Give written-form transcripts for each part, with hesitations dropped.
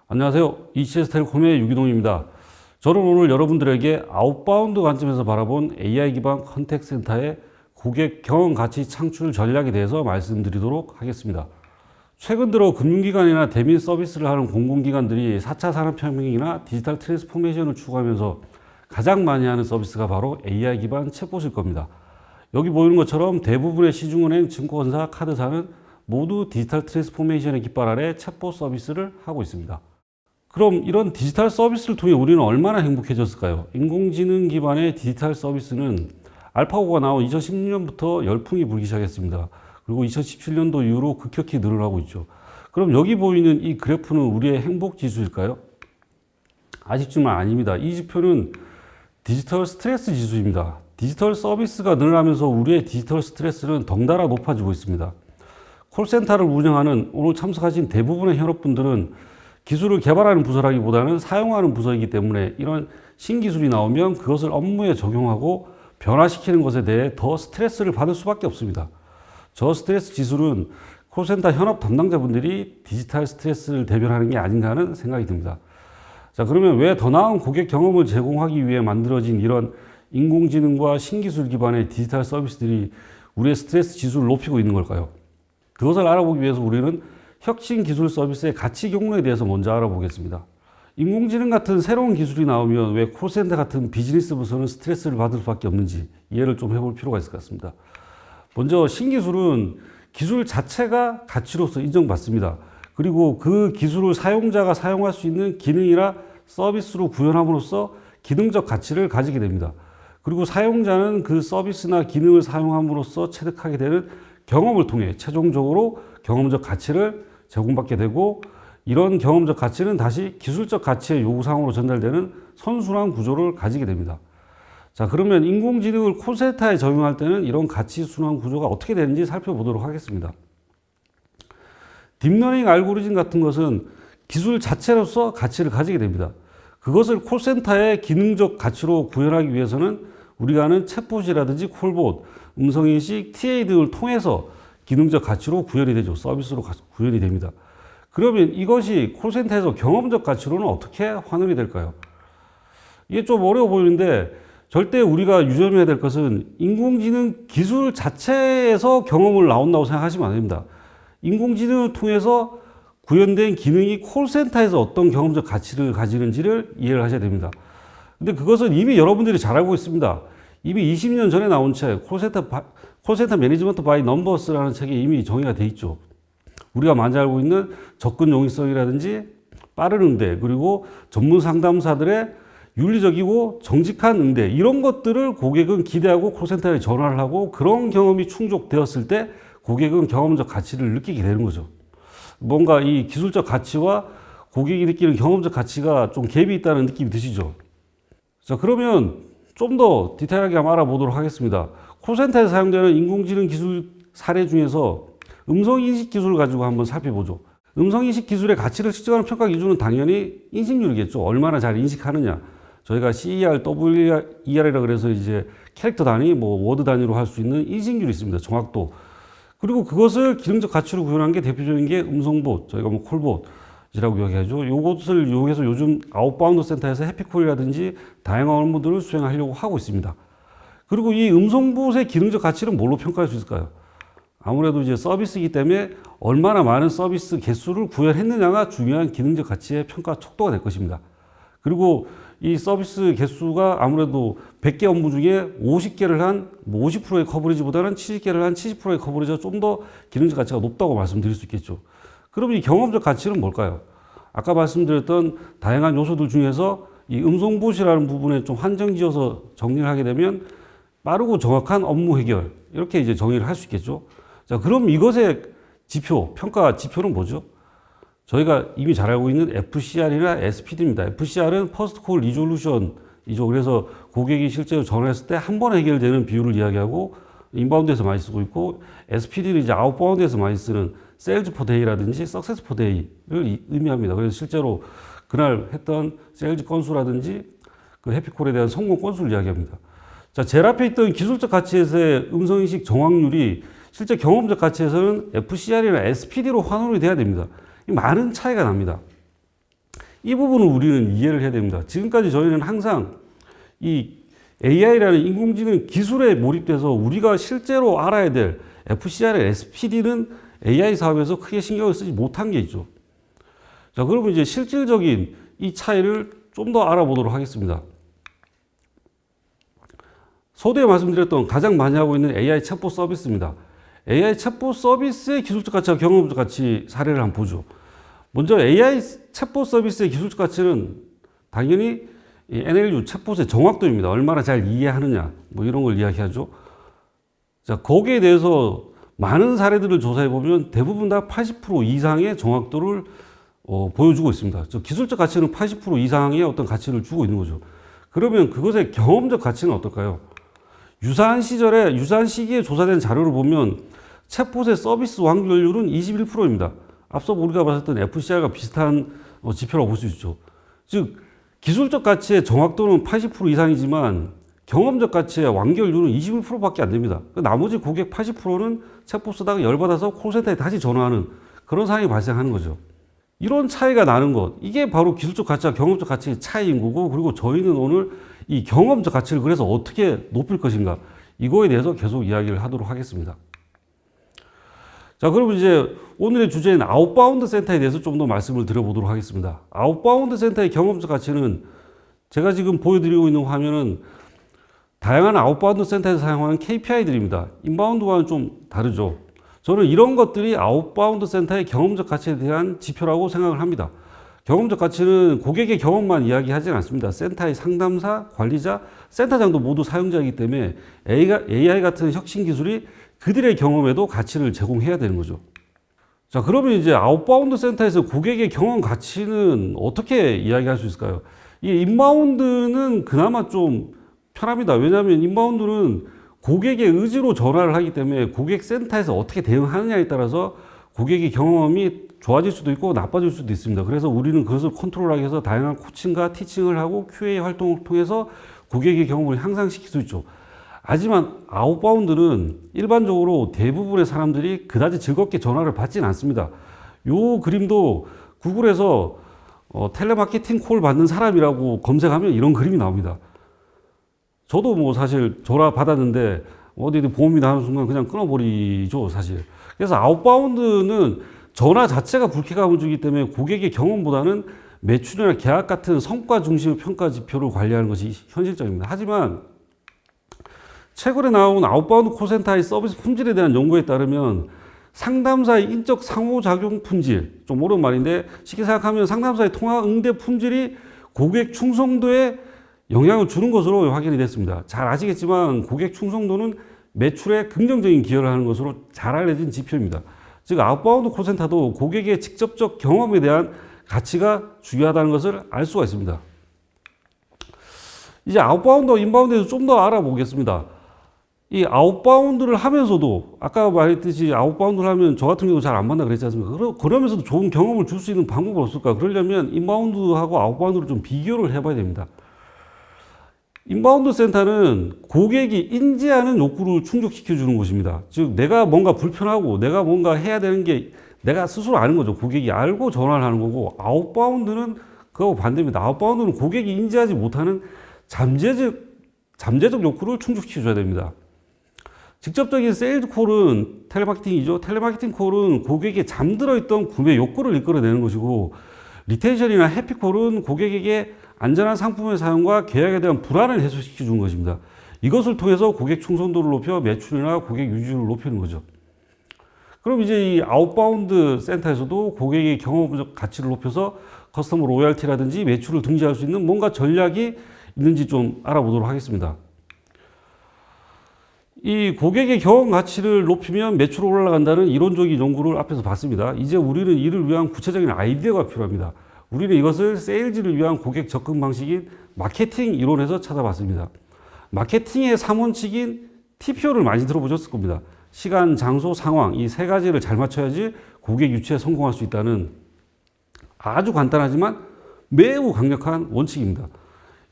안녕하세요. ECS텔콤의 유기동입니다. 저는 오늘 여러분들에게 아웃바운드 관점에서 바라본 AI 기반 컨택트 센터의 고객 경험 가치 창출 전략에 대해서 말씀드리도록 하겠습니다. 최근 들어 금융기관이나 대민 서비스를 하는 공공기관들이 4차 산업혁명이나 디지털 트랜스포메이션을 추구하면서 가장 많이 하는 서비스가 바로 AI 기반 챗봇일 겁니다. 여기 보이는 것처럼 대부분의 시중은행, 증권사, 카드사는 모두 디지털 트랜스포메이션의 깃발 아래 챗봇 서비스를 하고 있습니다. 그럼 이런 디지털 서비스를 통해 우리는 얼마나 행복해졌을까요? 인공지능 기반의 디지털 서비스는 알파고가 나온 2016년부터 열풍이 불기 시작했습니다. 그리고 2017년도 이후로 급격히 늘어나고 있죠. 그럼 여기 보이는 이 그래프는 우리의 행복 지수일까요? 아쉽지만 아닙니다. 이 지표는 디지털 스트레스 지수입니다. 디지털 서비스가 늘어나면서 우리의 디지털 스트레스는 덩달아 높아지고 있습니다. 콜센터를 운영하는 오늘 참석하신 대부분의 현업분들은 기술을 개발하는 부서라기보다는 사용하는 부서이기 때문에 이런 신기술이 나오면 그것을 업무에 적용하고 변화시키는 것에 대해 더 스트레스를 받을 수밖에 없습니다. 저 스트레스 지수는 콜센터 현업 담당자분들이 디지털 스트레스를 대변하는 게 아닌가 하는 생각이 듭니다. 자, 그러면 왜 더 나은 고객 경험을 제공하기 위해 만들어진 이런 인공지능과 신기술 기반의 디지털 서비스들이 우리의 스트레스 지수를 높이고 있는 걸까요? 그것을 알아보기 위해서 우리는 혁신 기술 서비스의 가치 경로에 대해서 먼저 알아보겠습니다. 인공지능 같은 새로운 기술이 나오면 왜 콜센터 같은 비즈니스 부서는 스트레스를 받을 수밖에 없는지 이해를 좀 해볼 필요가 있을 것 같습니다. 먼저 신기술은 기술 자체가 가치로서 인정받습니다. 그리고 그 기술을 사용자가 사용할 수 있는 기능이나 서비스로 구현함으로써 기능적 가치를 가지게 됩니다. 그리고 사용자는 그 서비스나 기능을 사용함으로써 체득하게 되는 경험을 통해 최종적으로 경험적 가치를 제공받게 되고, 이런 경험적 가치는 다시 기술적 가치의 요구사항으로 전달되는 선순환 구조를 가지게 됩니다. 자, 그러면 인공지능을 콜센터에 적용할 때는 이런 가치 순환 구조가 어떻게 되는지 살펴보도록 하겠습니다. 딥러닝 알고리즘 같은 것은 기술 자체로서 가치를 가지게 됩니다. 그것을 콜센터의 기능적 가치로 구현하기 위해서는 우리가 아는 챗봇이라든지 콜봇, 음성인식, TA 등을 통해서 기능적 가치로 구현이 되죠. 서비스로 구현이 됩니다. 그러면 이것이 콜센터에서 경험적 가치로는 어떻게 환원이 될까요? 이게 좀 어려워 보이는데, 절대 우리가 유념해야 될 것은 인공지능 기술 자체에서 경험을 나온다고 생각하시면 안 됩니다. 인공지능을 통해서 구현된 기능이 콜센터에서 어떤 경험적 가치를 가지는지를 이해를 하셔야 됩니다. 근데 그것은 이미 여러분들이 잘 알고 있습니다. 이미 20년 전에 나온 책, 콜센터 매니지먼트 바이 넘버스라는 책에 이미 정의가 돼 있죠. 우리가 많이 알고 있는 접근 용이성이라든지 빠른 응대, 그리고 전문 상담사들의 윤리적이고 정직한 응대, 이런 것들을 고객은 기대하고 콜센터에 전화를 하고, 그런 경험이 충족되었을 때 고객은 경험적 가치를 느끼게 되는 거죠. 뭔가 이 기술적 가치와 고객이 느끼는 경험적 가치가 좀 갭이 있다는 느낌이 드시죠? 자, 그러면 좀 더 디테일하게 한번 알아보도록 하겠습니다. 콜센터에서 사용되는 인공지능 기술 사례 중에서 음성인식 기술을 가지고 한번 살펴보죠. 음성인식 기술의 가치를 측정하는 평가 기준은 당연히 인식률이겠죠. 얼마나 잘 인식하느냐. 저희가 CER, WER이라 그래서 이제 캐릭터 단위, 워드 단위로 할 수 있는 인식률이 있습니다. 정확도. 그리고 그것을 기능적 가치로 구현한 게 대표적인 게 음성봇, 저희가 콜봇이라고 이야기하죠. 이것을 이용해서 요즘 아웃바운드 센터에서 해피콜이라든지 다양한 업무들을 수행하려고 하고 있습니다. 그리고 이 음성봇의 기능적 가치는 뭘로 평가할 수 있을까요? 아무래도 이제 서비스이기 때문에 얼마나 많은 서비스 개수를 구현했느냐가 중요한 기능적 가치의 평가 척도가 될 것입니다. 그리고 이 서비스 개수가 아무래도 100개 업무 중에 50개를 한 50%의 커버리지보다는 70개를 한 70%의 커버리지가 좀 더 기능적 가치가 높다고 말씀드릴 수 있겠죠. 그럼 이 경험적 가치는 뭘까요? 아까 말씀드렸던 다양한 요소들 중에서 이 음성봇이라는 부분에 좀 한정지어서 정리를 하게 되면 빠르고 정확한 업무 해결, 이렇게 이제 정의를 할 수 있겠죠. 자, 그럼 이것의 지표, 평가 지표는 뭐죠? 저희가 이미 잘 알고 있는 FCR이나 SPD입니다. FCR은 First Call Resolution이죠. 그래서 고객이 실제로 전화했을 때 한 번에 해결되는 비율을 이야기하고 인바운드에서 많이 쓰고 있고, SPD는 이제 아웃바운드에서 많이 쓰는 Sales per Day라든지 Success per Day를 의미합니다. 그래서 실제로 그날 했던 세일즈 건수라든지 그 해피콜에 대한 성공 건수를 이야기합니다. 자, 제일 앞에 있던 기술적 가치에서의 음성인식 정확률이 실제 경험적 가치에서는 FCR이나 SPD로 환원이 돼야 됩니다. 많은 차이가 납니다. 이 부분을 우리는 이해를 해야 됩니다. 지금까지 저희는 항상 이 AI라는 인공지능 기술에 몰입돼서 우리가 실제로 알아야 될 FCR의 SPD는 AI 사업에서 크게 신경을 쓰지 못한 게 있죠. 자, 그러면 이제 실질적인 이 차이를 좀 더 알아보도록 하겠습니다. 서두에 말씀드렸던 가장 많이 하고 있는 AI 챗봇 서비스입니다. AI 챗봇 서비스의 기술적 가치와 경험적 가치 사례를 한번 보죠. 먼저 AI 챗봇 서비스의 기술적 가치는 당연히 이 NLU 챗봇의 정확도입니다. 얼마나 잘 이해하느냐, 뭐 이런 걸 이야기하죠. 자, 거기에 대해서 많은 사례들을 조사해 보면 대부분 다 80% 이상의 정확도를 보여주고 있습니다. 저 기술적 가치는 80% 이상의 어떤 가치를 주고 있는 거죠. 그러면 그것의 경험적 가치는 어떨까요? 유사한 시기에 조사된 자료를 보면 챗봇의 서비스 완결률은 21%입니다. 앞서 우리가 봤었던 FCR과 비슷한 지표라고 볼 수 있죠. 즉 기술적 가치의 정확도는 80% 이상이지만 경험적 가치의 완결률은 21%밖에 안 됩니다. 나머지 고객 80%는 챗봇 쓰다가 열받아서 콜센터에 다시 전화하는 그런 상황이 발생하는 거죠. 이런 차이가 나는 것, 이게 바로 기술적 가치와 경험적 가치의 차이인 거고, 그리고 저희는 오늘 이 경험적 가치를 그래서 어떻게 높일 것인가, 이거에 대해서 계속 이야기를 하도록 하겠습니다. 자, 그럼 이제 오늘의 주제인 아웃바운드 센터에 대해서 좀 더 말씀을 드려보도록 하겠습니다. 아웃바운드 센터의 경험적 가치는 제가 지금 보여드리고 있는 화면은 다양한 아웃바운드 센터에서 사용하는 KPI들입니다. 인바운드와는 좀 다르죠. 저는 이런 것들이 아웃바운드 센터의 경험적 가치에 대한 지표라고 생각을 합니다. 경험적 가치는 고객의 경험만 이야기하지 않습니다. 센터의 상담사, 관리자, 센터장도 모두 사용자이기 때문에 AI 같은 혁신 기술이 그들의 경험에도 가치를 제공해야 되는 거죠. 자, 그러면 이제 아웃바운드 센터에서 고객의 경험 가치는 어떻게 이야기할 수 있을까요? 이 인바운드는 그나마 좀 편합니다. 왜냐하면 인바운드는 고객의 의지로 전화를 하기 때문에 고객 센터에서 어떻게 대응하느냐에 따라서 고객의 경험이 좋아질 수도 있고 나빠질 수도 있습니다. 그래서 우리는 그것을 컨트롤하기 위해서 다양한 코칭과 티칭을 하고 QA 활동을 통해서 고객의 경험을 향상시킬 수 있죠. 하지만 아웃바운드는 일반적으로 대부분의 사람들이 그다지 즐겁게 전화를 받지는 않습니다. 요 그림도 구글에서 텔레마케팅 콜 받는 사람이라고 검색하면 이런 그림이 나옵니다. 저도 뭐 사실 전화 받았는데 어디 보험이 나는 순간 그냥 끊어버리죠, 사실. 그래서 아웃바운드는 전화 자체가 불쾌감을 주기 때문에 고객의 경험보다는 매출이나 계약 같은 성과 중심의 평가 지표를 관리하는 것이 현실적입니다. 하지만 최근에 나온 아웃바운드 콜센터의 서비스 품질에 대한 연구에 따르면 상담사의 인적 상호작용 품질, 좀 어려운 말인데 쉽게 생각하면 상담사의 통화 응대 품질이 고객 충성도에 영향을 주는 것으로 확인이 됐습니다. 잘 아시겠지만 고객 충성도는 매출에 긍정적인 기여를 하는 것으로 잘 알려진 지표입니다. 즉 아웃바운드 콜센터도 고객의 직접적 경험에 대한 가치가 중요하다는 것을 알 수가 있습니다. 이제 아웃바운드, 인바운드에서 좀 더 알아보겠습니다. 이 아웃바운드를 하면서도 아까 말했듯이 아웃바운드를 하면 저 같은 경우도 잘 안 만나 그랬지 않습니까? 그러면서도 좋은 경험을 줄 수 있는 방법은 없을까? 그러려면 인바운드하고 아웃바운드를 좀 비교를 해봐야 됩니다. 인바운드 센터는 고객이 인지하는 욕구를 충족시켜 주는 곳입니다. 즉 내가 뭔가 불편하고 내가 뭔가 해야 되는 게 내가 스스로 아는 거죠. 고객이 알고 전화를 하는 거고, 아웃바운드는 그거하고 반대입니다. 아웃바운드는 고객이 인지하지 못하는 잠재적 욕구를 충족시켜 줘야 됩니다. 직접적인 세일즈 콜은 텔레마케팅이죠. 텔레마케팅 콜은 고객의 잠들어 있던 구매 욕구를 이끌어내는 것이고, 리텐션이나 해피콜은 고객에게 안전한 상품의 사용과 계약에 대한 불안을 해소시켜 주는 것입니다. 이것을 통해서 고객 충성도를 높여 매출이나 고객 유지율을 높이는 거죠. 그럼 이제 이 아웃바운드 센터에서도 고객의 경험적 가치를 높여서 커스터머 로열티라든지 매출을 등지할 수 있는 뭔가 전략이 있는지 좀 알아보도록 하겠습니다. 이 고객의 경험 가치를 높이면 매출이 올라간다는 이론적인 연구를 앞에서 봤습니다. 이제 우리는 이를 위한 구체적인 아이디어가 필요합니다. 우리는 이것을 세일즈를 위한 고객 접근 방식인 마케팅 이론에서 찾아봤습니다. 마케팅의 3원칙인 TPO를 많이 들어보셨을 겁니다. 시간, 장소, 상황, 이 세 가지를 잘 맞춰야지 고객 유치에 성공할 수 있다는 아주 간단하지만 매우 강력한 원칙입니다.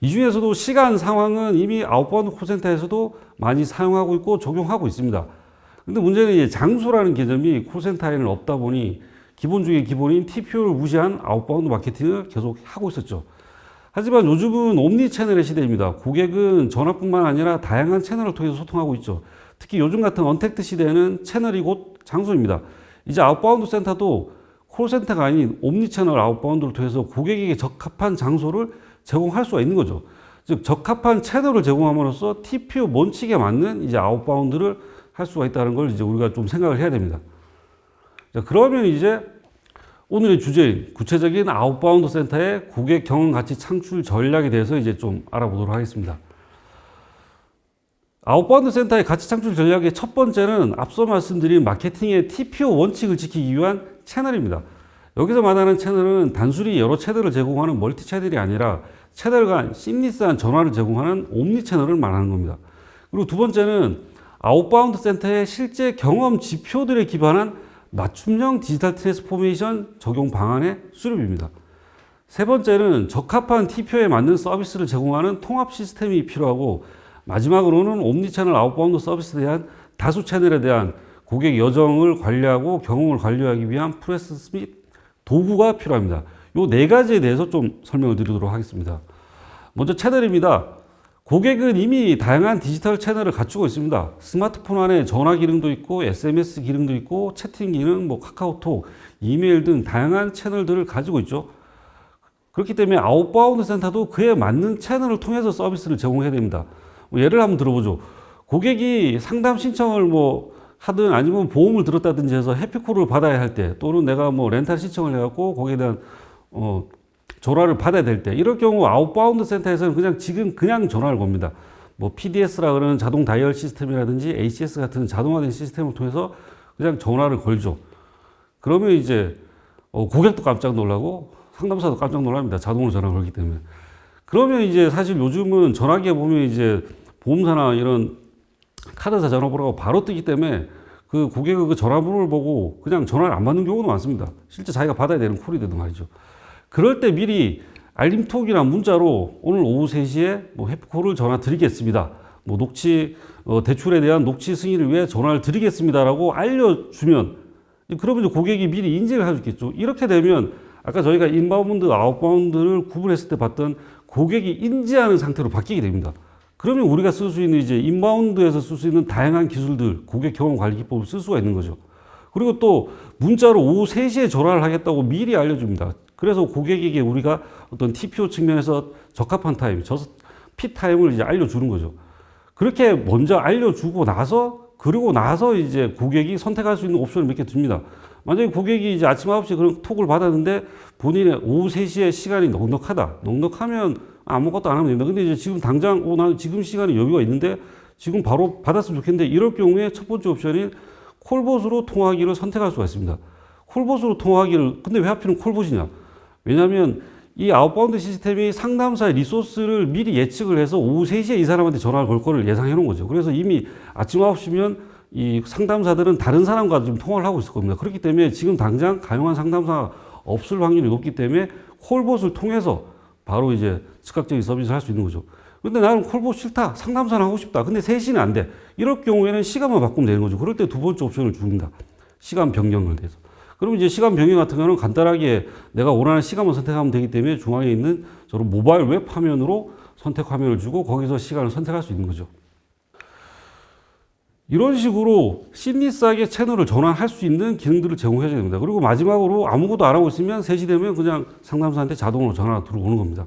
이 중에서도 시간, 상황은 이미 아웃바운드 콜센터에서도 많이 사용하고 있고 적용하고 있습니다. 근데 문제는 이제 장소라는 개념이 콜센터에는 없다 보니 기본 중에 기본인 TPO를 무시한 아웃바운드 마케팅을 계속 하고 있었죠. 하지만 요즘은 옴니 채널의 시대입니다. 고객은 전화뿐만 아니라 다양한 채널을 통해서 소통하고 있죠. 특히 요즘 같은 언택트 시대에는 채널이 곧 장소입니다. 이제 아웃바운드 센터도 콜센터가 아닌 옴니 채널 아웃바운드를 통해서 고객에게 적합한 장소를 제공할 수가 있는 거죠. 즉 적합한 채널을 제공함으로써 TPO 원칙에 맞는 이제 아웃바운드를 할 수가 있다는 걸 이제 우리가 좀 생각을 해야 됩니다. 자, 그러면 이제 오늘의 주제인 구체적인 아웃바운드 센터의 고객 경험 가치 창출 전략에 대해서 이제 좀 알아보도록 하겠습니다. 아웃바운드 센터의 가치 창출 전략의 첫 번째는 앞서 말씀드린 마케팅의 TPO 원칙을 지키기 위한 채널입니다. 여기서 말하는 채널은 단순히 여러 채널을 제공하는 멀티 채널이 아니라 채널 간 심리스한 전화를 제공하는 옴니 채널을 말하는 겁니다. 그리고 두 번째는 아웃바운드 센터의 실제 경험 지표들에 기반한 맞춤형 디지털 트랜스포메이션 적용 방안의 수립입니다. 세 번째는 적합한 TPO에 맞는 서비스를 제공하는 통합 시스템이 필요하고, 마지막으로는 옴니채널 아웃바운드 서비스에 대한 다수 채널에 대한 고객 여정을 관리하고 경험을 관리하기 위한 프로세스 및 도구가 필요합니다. 이 네 가지에 대해서 좀 설명을 드리도록 하겠습니다. 먼저 채널입니다. 고객은 이미 다양한 디지털 채널을 갖추고 있습니다. 스마트폰 안에 전화 기능도 있고 SMS 기능도 있고 채팅 기능, 카카오톡, 이메일 등 다양한 채널들을 가지고 있죠. 그렇기 때문에 아웃바운드 센터도 그에 맞는 채널을 통해서 서비스를 제공해야 됩니다. 예를 한번 들어보죠. 고객이 상담 신청을 하든 아니면 보험을 들었다든지 해서 해피콜을 받아야 할 때, 또는 내가 렌탈 신청을 해갖고 거기에 대한 전화를 받아야 될 때, 이럴 경우 아웃바운드 센터에서는 그냥 전화를 겁니다. PDS라 그러는 자동 다이얼 시스템이라든지 ACS 같은 자동화된 시스템을 통해서 그냥 전화를 걸죠. 그러면 이제 고객도 깜짝 놀라고 상담사도 깜짝 놀랍니다. 자동으로 전화를 걸기 때문에. 그러면 이제 사실 요즘은 전화기에 보면 이제 보험사나 이런 카드사 전화번호가 바로 뜨기 때문에 그 고객의 그 전화번호를 보고 그냥 전화를 안 받는 경우도 많습니다. 실제 자기가 받아야 되는 콜이든 말이죠. 그럴 때 미리 알림톡이나 문자로 오늘 오후 3시에 해피콜을 전화 드리겠습니다. 대출에 대한 녹취 승인을 위해 전화를 드리겠습니다라고 알려주면, 그러면 고객이 미리 인지를 해주겠죠. 이렇게 되면 아까 저희가 인바운드, 아웃바운드를 구분했을 때 봤던 고객이 인지하는 상태로 바뀌게 됩니다. 그러면 우리가 쓸 수 있는 이제 인바운드에서 쓸 수 있는 다양한 기술들, 고객 경험 관리 기법을 쓸 수가 있는 거죠. 그리고 또 문자로 오후 3시에 전화를 하겠다고 미리 알려줍니다. 그래서 고객에게 우리가 어떤 TPO 측면에서 적합한 타임, 핏 타임을 이제 알려주는 거죠. 그렇게 먼저 알려주고 나서, 그리고 나서 이제 고객이 선택할 수 있는 옵션을 몇 개 줍니다. 만약에 고객이 이제 아침 9시에 그런 톡을 받았는데 본인의 오후 3시에 시간이 넉넉하면 아무것도 안 하면 됩니다. 근데 이제 지금 당장, 나는 지금 시간에 여유가 있는데 지금 바로 받았으면 좋겠는데, 이럴 경우에 첫 번째 옵션인 콜봇으로 통화하기를 선택할 수가 있습니다. 콜봇으로 통화하기를, 근데 왜 하필은 콜봇이냐? 왜냐하면 이 아웃바운드 시스템이 상담사의 리소스를 미리 예측을 해서 오후 3시에 이 사람한테 전화를 걸 거를 예상해 놓은 거죠. 그래서 이미 아침 9시면 이 상담사들은 다른 사람과 좀 통화를 하고 있을 겁니다. 그렇기 때문에 지금 당장 가용한 상담사가 없을 확률이 높기 때문에 콜봇을 통해서 바로 이제 즉각적인 서비스를 할 수 있는 거죠. 근데 나는 콜봇 싫다, 상담사는 하고 싶다, 근데 3시는 안 돼, 이럴 경우에는 시간만 바꾸면 되는 거죠. 그럴 때 두 번째 옵션을 줍니다. 시간 변경을 해서. 그럼 이제 시간 변경 같은 경우는 간단하게 내가 원하는 시간만 선택하면 되기 때문에 중앙에 있는 저런 모바일 웹 화면으로 선택 화면을 주고 거기서 시간을 선택할 수 있는 거죠. 이런 식으로 심리스하게 채널을 전환할 수 있는 기능들을 제공해줘야 됩니다. 그리고 마지막으로 아무것도 안 하고 있으면 3시 되면 그냥 상담사한테 자동으로 전화가 들어오는 겁니다.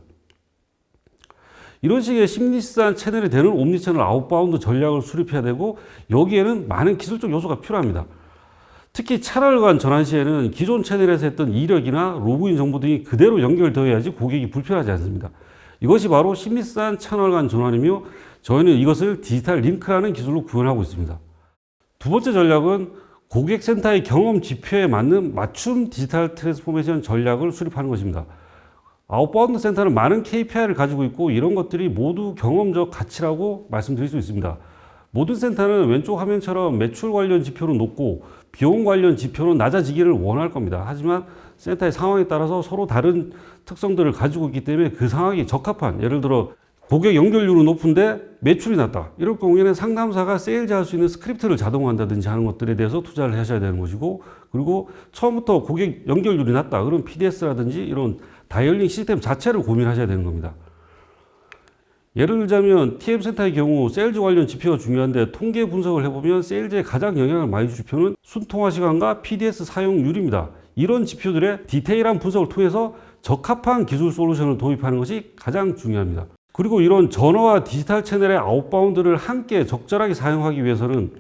이런 식의 심리스한 채널이 되는 옴니채널 아웃바운드 전략을 수립해야 되고, 여기에는 많은 기술적 요소가 필요합니다. 특히 채널 간 전환 시에는 기존 채널에서 했던 이력이나 로그인 정보 등이 그대로 연결되어야지 고객이 불편하지 않습니다. 이것이 바로 심리스한 채널 간 전환이며, 저희는 이것을 디지털 링크라는 기술로 구현하고 있습니다. 두 번째 전략은 고객센터의 경험 지표에 맞는 맞춤 디지털 트랜스포메이션 전략을 수립하는 것입니다. 아웃바운드 센터는 많은 KPI를 가지고 있고, 이런 것들이 모두 경험적 가치라고 말씀드릴 수 있습니다. 모든 센터는 왼쪽 화면처럼 매출 관련 지표는 높고 비용 관련 지표는 낮아지기를 원할 겁니다. 하지만 센터의 상황에 따라서 서로 다른 특성들을 가지고 있기 때문에 그 상황에 적합한, 예를 들어 고객 연결률은 높은데 매출이 낮다. 이럴 경우에는 상담사가 세일즈할 수 있는 스크립트를 자동화한다든지 하는 것들에 대해서 투자를 하셔야 되는 것이고, 그리고 처음부터 고객 연결률이 낮다. 그럼 PDS라든지 이런 다이얼링 시스템 자체를 고민하셔야 되는 겁니다. 예를 들자면 TM센터의 경우 세일즈 관련 지표가 중요한데 통계 분석을 해보면 세일즈에 가장 영향을 많이 줄 지표는 순통화 시간과 PDS 사용률입니다. 이런 지표들의 디테일한 분석을 통해서 적합한 기술 솔루션을 도입하는 것이 가장 중요합니다. 그리고 이런 전화와 디지털 채널의 아웃바운드를 함께 적절하게 사용하기 위해서는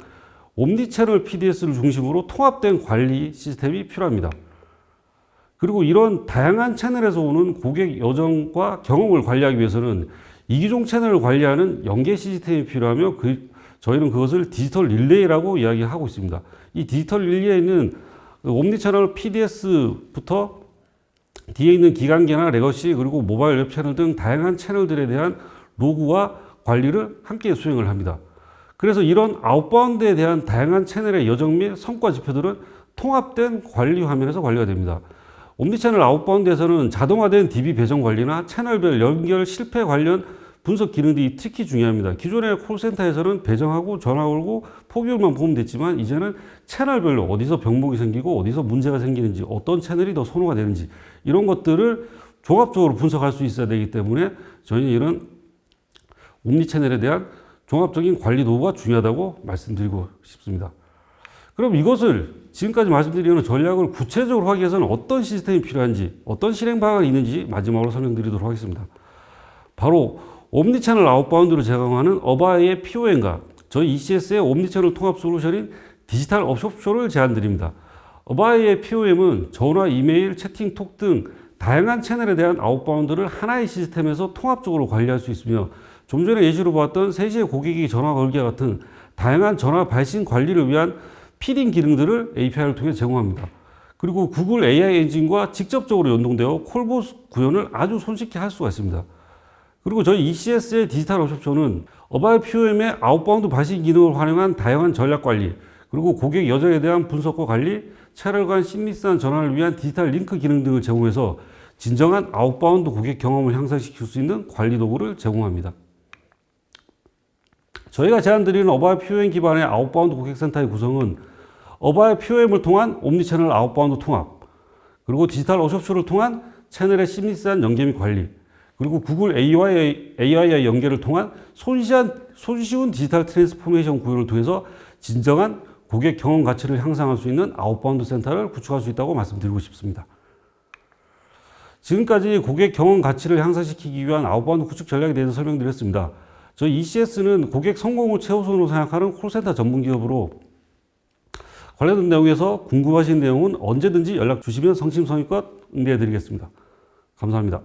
옴니채널 PDS를 중심으로 통합된 관리 시스템이 필요합니다. 그리고 이런 다양한 채널에서 오는 고객 여정과 경험을 관리하기 위해서는 이기종 채널을 관리하는 연계 시스템이 필요하며 저희는 그것을 디지털 릴레이라고 이야기하고 있습니다. 이 디지털 릴레이는 옴니채널 PDS부터 뒤에 있는 기간계나 레거시 그리고 모바일 웹 채널 등 다양한 채널들에 대한 로그와 관리를 함께 수행을 합니다. 그래서 이런 아웃바운드에 대한 다양한 채널의 여정 및 성과 지표들은 통합된 관리 화면에서 관리가 됩니다. 옴니채널 아웃바운드에서는 자동화된 DB 배정 관리나 채널별 연결 실패 관련 분석 기능들이 특히 중요합니다. 기존의 콜센터에서는 배정하고 전화 걸고 포기율만 보면 됐지만 이제는 채널별로 어디서 병목이 생기고 어디서 문제가 생기는지 어떤 채널이 더 선호가 되는지 이런 것들을 종합적으로 분석할 수 있어야 되기 때문에 저희는 이런 옴니채널에 대한 종합적인 관리 도구가 중요하다고 말씀드리고 싶습니다. 그럼 이것을 지금까지 말씀드리는 전략을 구체적으로 하기 위해서는 어떤 시스템이 필요한지 어떤 실행 방안이 있는지 마지막으로 설명드리도록 하겠습니다. 바로 옴니채널 아웃바운드를 제공하는 어바이의 POM과 저희 ECS의 옴니채널 통합 솔루션인 디지털 업숍쇼를 제안드립니다. 어바이의 POM은 전화, 이메일, 채팅, 톡 등 다양한 채널에 대한 아웃바운드를 하나의 시스템에서 통합적으로 관리할 수 있으며 좀 전에 예시로 보았던 3시에 고객이 전화 걸기와 같은 다양한 전화 발신 관리를 위한 피딩 기능들을 API를 통해 제공합니다. 그리고 구글 AI 엔진과 직접적으로 연동되어 콜봇 구현을 아주 손쉽게 할 수가 있습니다. 그리고 저희 ECS의 디지털 업숍쇼는 어바이 POM의 아웃바운드 발신 기능을 활용한 다양한 전략 관리, 그리고 고객 여정에 대한 분석과 관리, 채널 간 심리스한 전환을 위한 디지털 링크 기능 등을 제공해서 진정한 아웃바운드 고객 경험을 향상시킬 수 있는 관리 도구를 제공합니다. 저희가 제안드리는 어바이 POM 기반의 아웃바운드 고객센터의 구성은 어바이 POM을 통한 옴니채널 아웃바운드 통합, 그리고 디지털 업숍쇼를 통한 채널의 심리스한 연계 및 관리, 그리고 구글 AI의 연계를 통한 손쉬운 디지털 트랜스포메이션 구현을 통해서 진정한 고객 경험 가치를 향상할 수 있는 아웃바운드 센터를 구축할 수 있다고 말씀드리고 싶습니다. 지금까지 고객 경험 가치를 향상시키기 위한 아웃바운드 구축 전략에 대해서 설명드렸습니다. 저희 ECS는 고객 성공을 최우선으로 생각하는 콜센터 전문 기업으로 관련된 내용에서 궁금하신 내용은 언제든지 연락 주시면 성심성의껏 응대해 드리겠습니다. 감사합니다.